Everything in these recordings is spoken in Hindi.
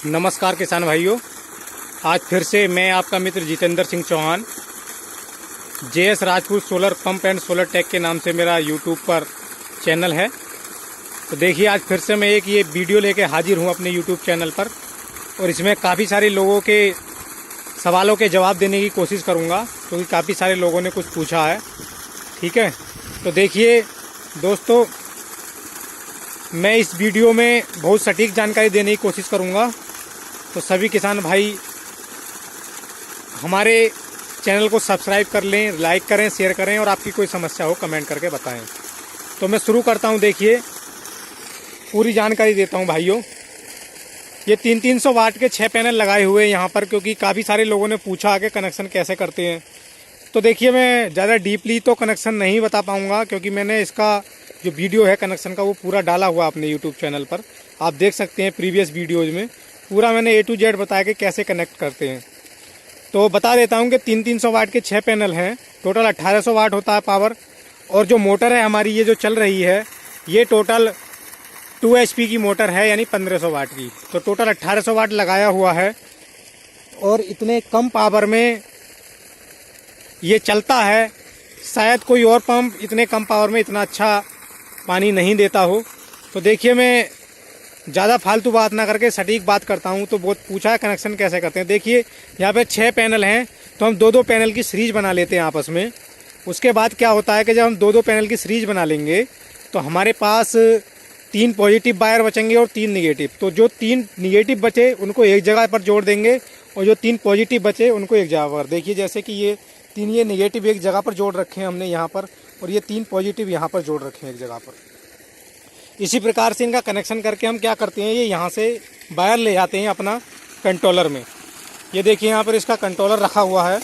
नमस्कार किसान भाइयों, आज फिर से मैं आपका मित्र Jitendra Singh Chauhan JS Rajput solar pump and solar tech के नाम से मेरा यूट्यूब पर चैनल है। तो देखिए, आज फिर से मैं एक ये वीडियो लेके हाजिर हूँ अपने यूट्यूब चैनल पर, और इसमें काफ़ी सारे लोगों के सवालों के जवाब देने की कोशिश करूँगा, क्योंकि काफ़ी सारे लोगों ने कुछ पूछा है। ठीक है, तो देखिए दोस्तों, मैं इस वीडियो में बहुत सटीक जानकारी देने की कोशिश करूँगा। तो सभी किसान भाई हमारे चैनल को सब्सक्राइब कर लें, लाइक करें, शेयर करें, और आपकी कोई समस्या हो कमेंट करके बताएं। तो मैं शुरू करता हूं। देखिए, पूरी जानकारी देता हूं भाइयों। ये 300 वाट के 6 पैनल लगाए हुए हैं यहाँ पर, क्योंकि काफ़ी सारे लोगों ने पूछा कि कनेक्शन कैसे करते हैं। तो देखिए, मैं ज़्यादा डीपली तो कनेक्शन नहीं बता पाऊँगा, क्योंकि मैंने इसका जो वीडियो है कनेक्शन का वो पूरा डाला हुआ अपने यूट्यूब चैनल पर। आप देख सकते हैं प्रीवियस वीडियोज़ में पूरा मैंने A to Z बताया कि कैसे कनेक्ट करते हैं। तो बता देता हूं कि 300 वाट के 6 पैनल हैं, टोटल 1800 वाट होता है पावर। और जो मोटर है हमारी ये जो चल रही है, ये टोटल 2 HP की मोटर है, यानी 1500 वाट की। तो टोटल 1800 वाट लगाया हुआ है, और इतने कम पावर में ये चलता है। शायद कोई और पंप इतने कम पावर में इतना अच्छा पानी नहीं देता हो। तो देखिए, मैं ज़्यादा फालतू बात ना करके सटीक बात करता हूँ। तो बहुत पूछा है कनेक्शन कैसे करते हैं। देखिए, यहाँ पे 6 पैनल हैं, तो हम 2-2 पैनल की सीरीज बना लेते हैं आपस में। उसके बाद क्या होता है कि जब हम 2-2 पैनल की सीरीज बना लेंगे तो हमारे पास 3 पॉजिटिव वायर बचेंगे और 3 निगेटिव। तो जो 3 निगेटिव बचे उनको एक जगह पर जोड़ देंगे, और जो 3 पॉजिटिव बचे उनको एक जगह पर। देखिए, जैसे कि ये 3 ये निगेटिव एक जगह पर जोड़ रखे हैं हमने यहाँ पर, और ये 3 पॉजिटिव यहाँ पर जोड़ रखे हैं एक जगह पर। इसी प्रकार से इनका कनेक्शन करके हम क्या करते हैं, ये यहाँ से वायर ले जाते हैं अपना कंट्रोलर में। ये देखिए, यहाँ पर इसका कंट्रोलर रखा हुआ है।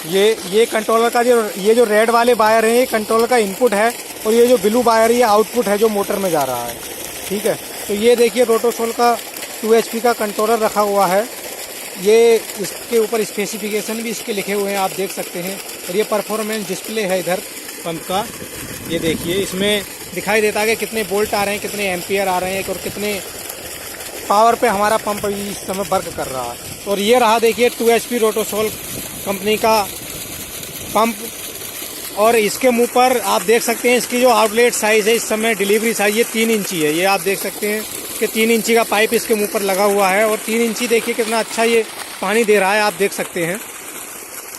ये कंट्रोलर का ये जो रेड वाले वायर हैं, ये कंट्रोलर का इनपुट है, और ये जो ब्लू वायर है ये आउटपुट है जो मोटर में जा रहा है। ठीक है, तो ये देखिए, रोटोसोल का 2 HP का कंट्रोलर रखा हुआ है। ये इसके ऊपर स्पेसिफिकेशन भी इसके लिखे हुए हैं, आप देख सकते हैं। और ये परफॉर्मेंस डिस्प्ले है इधर पंप का। ये देखिए, इसमें दिखाई देता है कि कितने वोल्ट आ रहे हैं, कितने एम्पियर आ रहे हैं, और कितने पावर पे हमारा पंप इस समय वर्क कर रहा है। और ये रहा देखिए 2 HP रोटोसोल कंपनी का पंप। और इसके मुंह पर आप देख सकते हैं इसकी जो आउटलेट साइज़ है इस समय, डिलीवरी साइज़, ये 3 इंची है। ये आप देख सकते हैं कि 3 इंची का पाइप इसके मुंह पर लगा हुआ है, और 3 इंची देखिए कितना अच्छा ये पानी दे रहा है, आप देख सकते हैं।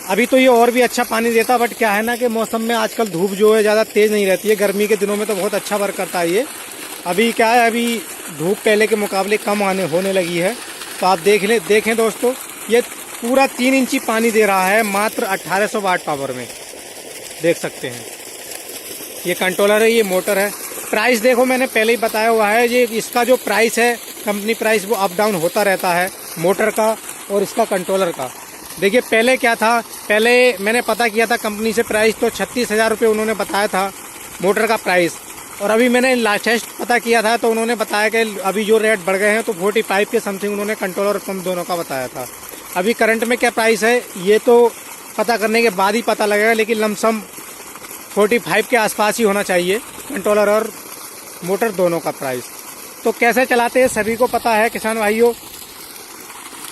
अभी तो ये और भी अच्छा पानी देता, बट क्या है ना कि मौसम में आजकल धूप जो है ज़्यादा तेज़ नहीं रहती है। गर्मी के दिनों में तो बहुत अच्छा वर्क करता है ये। अभी क्या है, अभी धूप पहले के मुकाबले कम होने लगी है। तो आप देखें दोस्तों, ये पूरा 3 इंची पानी दे रहा है मात्र 1800 वाट पावर में, देख सकते हैं। ये कंट्रोलर है, ये मोटर है। प्राइस देखो, मैंने पहले ही बताया हुआ है, ये इसका जो प्राइस है कंपनी प्राइस, वो अप डाउन होता रहता है मोटर का और इसका कंट्रोलर का। देखिए, पहले क्या था, पहले मैंने पता किया था कंपनी से प्राइस, तो 36,000 रुपये उन्होंने बताया था मोटर का प्राइस। और अभी मैंने लाटेस्ट पता किया था तो उन्होंने बताया कि अभी जो रेट बढ़ गए हैं, तो 45 के समथिंग उन्होंने कंट्रोलर और पंप दोनों का बताया था। अभी करंट में क्या प्राइस है ये तो पता करने के बाद ही पता लगेगा, लेकिन लमसम 45 के आसपास ही होना चाहिए कंट्रोलर और मोटर दोनों का प्राइस। तो कैसे चलाते हैं सभी को पता है किसान भाइयों।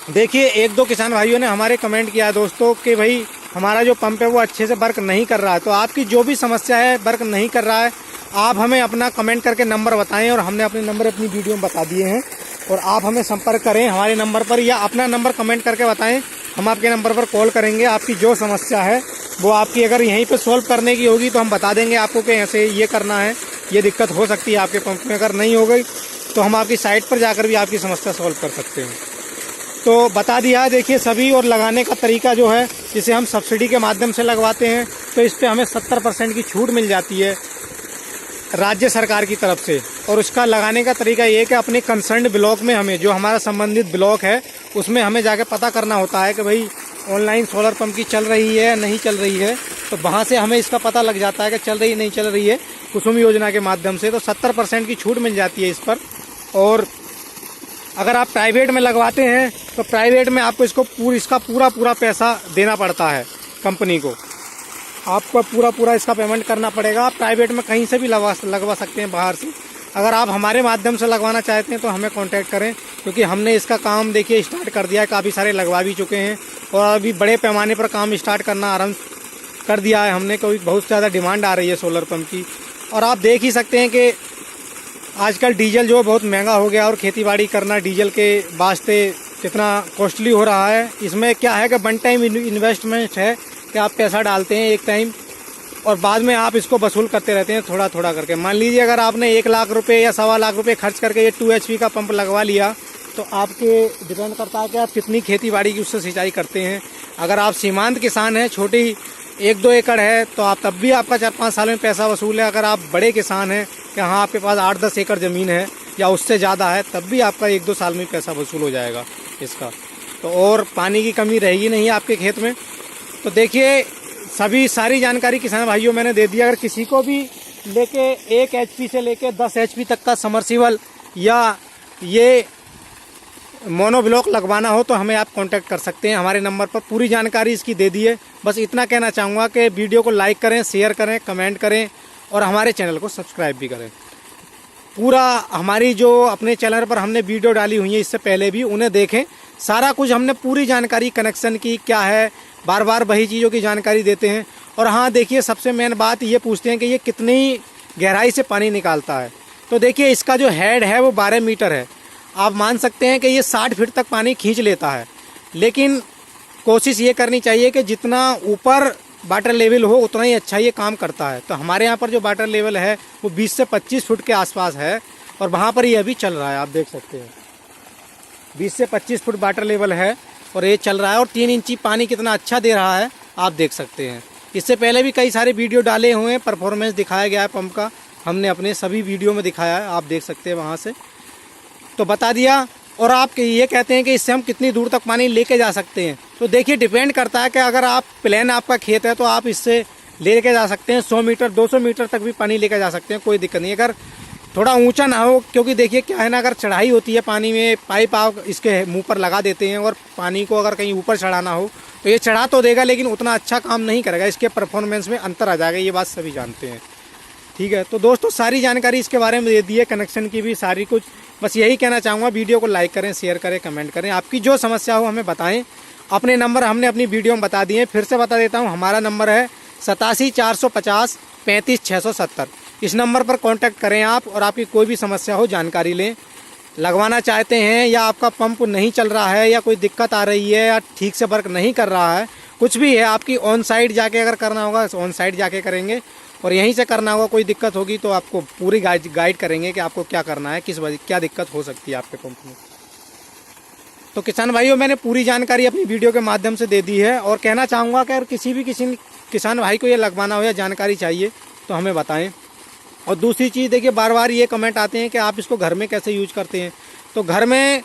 देखिए, 1-2 किसान भाइयों ने हमारे कमेंट किया दोस्तों कि भाई हमारा जो पंप है वो अच्छे से वर्क नहीं कर रहा है। तो आपकी जो भी समस्या है, वर्क नहीं कर रहा है, आप हमें अपना कमेंट करके नंबर बताएं, और हमने अपने नंबर अपनी वीडियो में बता दिए हैं। और आप हमें संपर्क करें हमारे नंबर पर, या अपना नंबर कमेंट करके बताएं, हम आपके नंबर पर कॉल करेंगे। आपकी जो समस्या है वो आपकी अगर यहीं पर सॉल्व करने की होगी तो हम बता देंगे आपको कि ऐसे ये करना है, ये दिक्कत हो सकती है आपके पंप में। अगर नहीं हो गई तो हम आपकी साइट पर जाकर भी आपकी समस्या सॉल्व कर सकते हैं। तो बता दिया है देखिए सभी। और लगाने का तरीका जो है, जिसे हम सब्सिडी के माध्यम से लगवाते हैं, तो इस पर हमें 70% की छूट मिल जाती है राज्य सरकार की तरफ से। और उसका लगाने का तरीका ये है कि अपने कंसर्न ब्लॉक में, हमें जो हमारा संबंधित ब्लॉक है उसमें हमें जाके पता करना होता है कि भाई ऑनलाइन सोलर पंप की चल रही है नहीं चल रही है। तो वहाँ से हमें इसका पता लग जाता है कि चल रही नहीं चल रही है, कुसुम योजना के माध्यम से। तो 70% की छूट मिल जाती है इस पर। और अगर आप प्राइवेट में लगवाते हैं तो प्राइवेट में आपको इसका पूरा पैसा देना पड़ता है कंपनी को। आपको पूरा इसका पेमेंट करना पड़ेगा। आप प्राइवेट में कहीं से भी लगवा सकते हैं बाहर से। अगर आप हमारे माध्यम से लगवाना चाहते हैं तो हमें कांटेक्ट करें, क्योंकि हमने इसका काम देखिए स्टार्ट कर दिया है, काफ़ी सारे लगवा भी चुके हैं और अभी बड़े पैमाने पर काम स्टार्ट करना आरम्भ कर दिया है हमने, क्योंकि बहुत ज़्यादा डिमांड आ रही है सोलर पंप की। और आप देख ही सकते हैं कि आजकल डीजल जो बहुत महंगा हो गया और खेतीबाड़ी करना डीजल के वास्ते कितना कॉस्टली हो रहा है। इसमें क्या है कि वन टाइम इन्वेस्टमेंट है कि आप पैसा डालते हैं एक टाइम और बाद में आप इसको वसूल करते रहते हैं थोड़ा थोड़ा करके। मान लीजिए अगर आपने 1 लाख रुपए या 1.25 लाख रुपए खर्च करके ये 2 HP का पंप लगवा लिया तो आपके डिपेंड करता है कि आप कितनी खेतीबाड़ी की उससे सिंचाई करते हैं। अगर आप सीमांत किसान हैं, छोटी 1-2 एकड़ है, तो आप तब भी आपका 4-5 साल में पैसा वसूल है। अगर आप बड़े किसान हैं कि हाँ आपके पास 8-10 एकड़ ज़मीन है या उससे ज़्यादा है, तब भी आपका 1-2 साल में पैसा वसूल हो जाएगा इसका। तो और पानी की कमी रहेगी नहीं आपके खेत में। तो देखिए सारी जानकारी किसान भाइयों मैंने दे दी। अगर किसी को भी लेके 1 HP से लेके 10 HP तक का समरसीबल या ये मोनोब्लॉक लगवाना हो तो हमें आप कांटेक्ट कर सकते हैं। हमारे नंबर पर पूरी जानकारी इसकी दे दी है। बस इतना कहना चाहूँगा कि वीडियो को लाइक करें, शेयर करें, कमेंट करें और हमारे चैनल को सब्सक्राइब भी करें। पूरा हमारी जो अपने चैनल पर हमने वीडियो डाली हुई है इससे पहले भी, उन्हें देखें। सारा कुछ हमने पूरी जानकारी कनेक्शन की क्या है, बार बार वही चीज़ों की जानकारी देते हैं। और हाँ देखिए, सबसे मेन बात ये पूछते हैं कि ये कितनी गहराई से पानी निकालता है। तो देखिए इसका जो हेड है वो 12 मीटर है। आप मान सकते हैं कि ये 60 फीट तक पानी खींच लेता है, लेकिन कोशिश ये करनी चाहिए कि जितना ऊपर वाटर लेवल हो उतना ही अच्छा ये काम करता है। तो हमारे यहाँ पर जो वाटर लेवल है वो 20 से 25 फुट के आसपास है और वहाँ पर ये अभी चल रहा है। आप देख सकते हैं 20 से 25 फुट वाटर लेवल है और ये चल रहा है और 3 इंची पानी कितना अच्छा दे रहा है आप देख सकते हैं। इससे पहले भी कई सारे वीडियो डाले हुए हैं, परफॉर्मेंस दिखाया गया है पंप का, हमने अपने सभी वीडियो में दिखाया है, आप देख सकते हैं वहाँ से, तो बता दिया। और आप ये कहते हैं कि इससे हम कितनी दूर तक पानी लेके जा सकते हैं, तो देखिए डिपेंड करता है कि अगर आप प्लेन आपका खेत है तो आप इससे लेके जा सकते हैं 100 मीटर 200 मीटर तक भी पानी लेके जा सकते हैं, कोई दिक्कत नहीं। अगर थोड़ा ऊंचा ना हो, क्योंकि देखिए क्या है ना, अगर चढ़ाई होती है पानी में, पाइप आप इसके मुंह पर लगा देते हैं और पानी को अगर कहीं ऊपर चढ़ाना हो तो ये चढ़ा तो देगा लेकिन उतना अच्छा काम नहीं करेगा, इसके परफॉर्मेंस में अंतर आ जाएगा, ये बात सभी जानते हैं। ठीक है, तो दोस्तों सारी जानकारी इसके बारे में दे दी है, कनेक्शन की भी सारी कुछ। बस यही कहना चाहूँगा, वीडियो को लाइक करें, शेयर करें, कमेंट करें, आपकी जो समस्या हो हमें बताएं। अपने नंबर हमने अपनी वीडियो में बता दिए, फिर से बता देता हूँ। हमारा नंबर है 87 450 35 670। इस नंबर पर कांटेक्ट करें आप और आपकी कोई भी समस्या हो जानकारी लें। लगवाना चाहते हैं या आपका पंप नहीं चल रहा है या कोई दिक्कत आ रही है या ठीक से वर्क नहीं कर रहा है, कुछ भी है, आपकी ऑन साइट जाके अगर करना होगा ऑन साइट जाके करेंगे और यहीं से करना होगा। कोई दिक्कत होगी तो आपको पूरी गाइड करेंगे कि आपको क्या करना है, किस वजह क्या दिक्कत हो सकती है आपके पंप में। तो किसान भाइयों, मैंने पूरी जानकारी अपनी वीडियो के माध्यम से दे दी है और कहना चाहूँगा कि अगर किसी किसान भाई को ये लगवाना हो या जानकारी चाहिए तो हमें बताएं। और दूसरी चीज़ देखिए, बार बार ये कमेंट आते हैं कि आप इसको घर में कैसे यूज करते हैं। तो घर में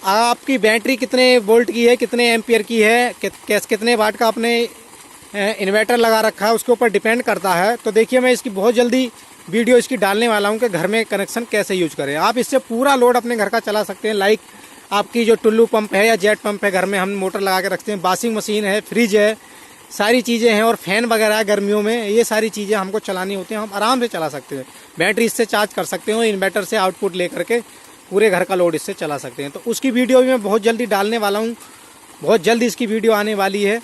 आपकी बैटरी कितने वोल्ट की है, कितने एम्पियर की है, कितने वाट का आपने इन्वर्टर लगा रखा है, उसके ऊपर डिपेंड करता है। तो देखिए मैं इसकी बहुत जल्दी वीडियो इसकी डालने वाला हूँ कि घर में कनेक्शन कैसे यूज करें। आप इससे पूरा लोड अपने घर का चला सकते हैं। लाइक आपकी जो टुल्लू पंप है या जेट पंप है, घर में हम मोटर लगा के रखते हैं, वॉशिंग मशीन है, फ्रिज है, सारी चीज़ें हैं और फैन वगैरह है गर्मियों में, ये सारी चीज़ें हमको चलानी होती हैं, हम आराम से चला सकते हैं। बैटरी इससे चार्ज कर सकते हैं, इन्वर्टर से आउटपुट ले करके पूरे घर का लोड इससे चला सकते हैं। तो उसकी वीडियो भी मैं बहुत जल्दी डालने वाला हूँ, बहुत जल्दी इसकी वीडियो आने वाली है।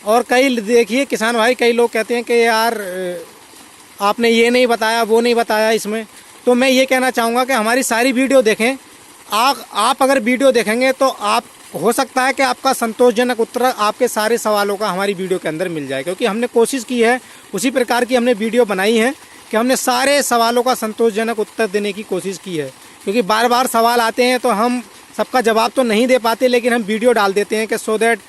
और कई देखिए किसान भाई, कई लोग कहते हैं कि यार आपने ये नहीं बताया, वो नहीं बताया इसमें। तो मैं ये कहना चाहूँगा कि हमारी सारी वीडियो देखें। आप अगर वीडियो देखेंगे तो आप हो सकता है कि आपका संतोषजनक उत्तर आपके सारे सवालों का हमारी वीडियो के अंदर मिल जाए, क्योंकि हमने कोशिश की है, उसी प्रकार की हमने वीडियो बनाई है कि हमने सारे सवालों का संतोषजनक उत्तर देने की कोशिश की है। क्योंकि बार बार सवाल आते हैं तो हम सबका जवाब तो नहीं दे पाते, लेकिन हम वीडियो डाल देते हैं कि सो दैट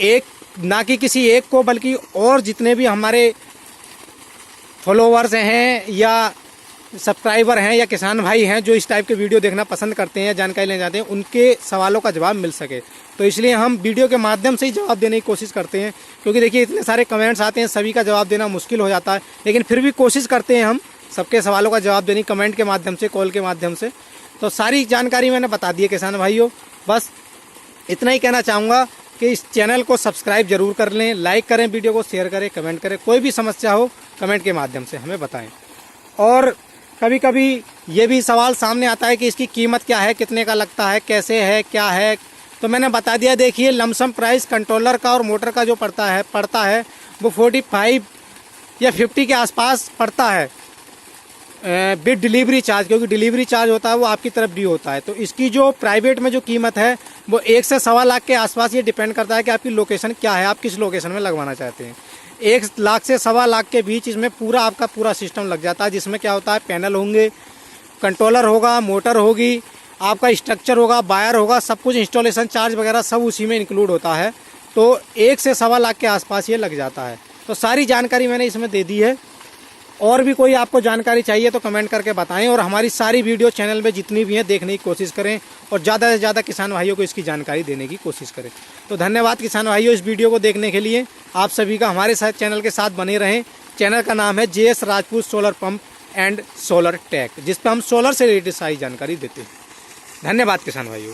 एक ना कि किसी एक को बल्कि और जितने भी हमारे फॉलोवर्स हैं या सब्सक्राइबर हैं या किसान भाई हैं जो इस टाइप के वीडियो देखना पसंद करते हैं, जानकारी लेना चाहते हैं, उनके सवालों का जवाब मिल सके। तो इसलिए हम वीडियो के माध्यम से ही जवाब देने की कोशिश करते हैं। क्योंकि देखिए इतने सारे कमेंट्स आते हैं, सभी का जवाब देना मुश्किल हो जाता है, लेकिन फिर भी कोशिश करते हैं हम सबके सवालों का जवाब देने, कमेंट के माध्यम से, कॉल के माध्यम से। तो सारी जानकारी मैंने बता दी है किसान भाइयों। बस इतना ही कहना चाहूँगा कि इस चैनल को सब्सक्राइब जरूर कर लें, लाइक करें, वीडियो को शेयर करें, कमेंट करें। कोई भी समस्या हो कमेंट के माध्यम से हमें बताएं। और कभी कभी ये भी सवाल सामने आता है कि इसकी कीमत क्या है, कितने का लगता है, कैसे है, क्या है। तो मैंने बता दिया। देखिए लमसम प्राइस कंट्रोलर का और मोटर का जो पड़ता है वो 45 या 50 के आसपास पड़ता है विद डिलीवरी चार्ज, क्योंकि डिलीवरी चार्ज होता है वो आपकी तरफ ड्यू होता है। तो इसकी जो प्राइवेट में जो कीमत है वो 1 से सवा लाख के आसपास ये डिपेंड करता है कि आपकी लोकेशन क्या है, आप किस लोकेशन में लगवाना चाहते हैं। 1 लाख से सवा लाख के बीच इसमें पूरा आपका पूरा सिस्टम लग जाता है, जिसमें क्या होता है पैनल होंगे, कंट्रोलर होगा, मोटर होगी, आपका स्ट्रक्चर होगा, वायर होगा, सब कुछ इंस्टॉलेशन चार्ज वगैरह सब उसी में इंक्लूड होता है। तो 1 से सवा लाख के आसपास ये लग जाता है। तो सारी जानकारी मैंने इसमें दे दी है। और भी कोई आपको जानकारी चाहिए तो कमेंट करके बताएं, और हमारी सारी वीडियो चैनल में जितनी भी हैं देखने की कोशिश करें, और ज़्यादा से ज़्यादा किसान भाइयों को इसकी जानकारी देने की कोशिश करें। तो धन्यवाद किसान भाइयों इस वीडियो को देखने के लिए। आप सभी का हमारे साथ चैनल के साथ बने रहें। चैनल का नाम है JS Rajput solar pump and solar tech, जिस पर हम सोलर से रिलेटेड सारी जानकारी देते हैं। धन्यवाद किसान भाइयों।